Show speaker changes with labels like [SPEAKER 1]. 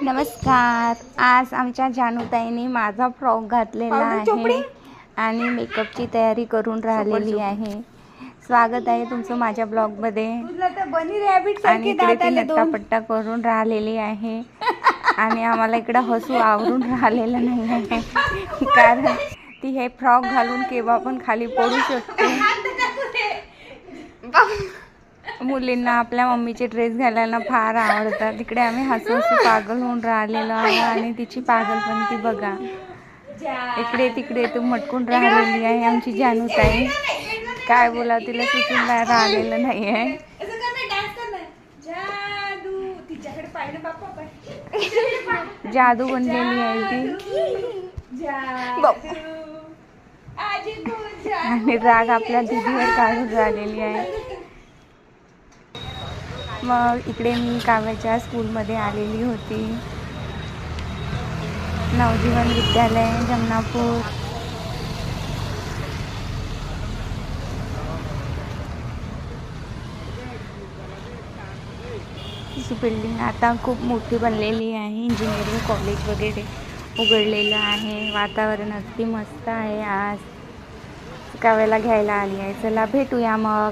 [SPEAKER 1] नमस्कार. आज आमच्या जानूताईने माझा फ्रॉक घातलेला आहे आणि मेकअपची तयारी करून राहिलेली आहे. स्वागत आहे तुमचं माझ्या ब्लॉगमध्ये. आणि इकडे ती नट्टापट्टा करून राहिलेली आहे आणि आम्हाला इकडं हसू आवरून राहिलेलं नाही आहे, कारण ती हे फ्रॉक घालून केव्हा पण खाली पडू शकते. मुलींना आपल्या मम्मीचे ड्रेस घालायला फार आवडतात. तिकडे आम्ही हसू हसू पागल होऊन राहिलेलो आहे आणि तिची पागलपंती बघा. इकडे तिकडे तू मटकून राहिलेली आहे आमची जानूताई. काय बोला तिला सुचून राहिलेलं नाही आहे. जादू बनलेली आहे ती आणि राग आपल्या दीदीवर काढून राहिलेली आहे. मग इकडे मी काव्याच्या स्कूलमध्ये आलेली होती, नवजीवन विद्यालय जमनापूर. ही बिल्डिंग आता खूप मोठी बनलेली आहे. इंजिनिअरिंग कॉलेज वगैरे उघडलेलं आहे. वातावरण अगदी मस्त आहे. आज काव्याला घ्यायला आली आहे. चला भेटूया मग.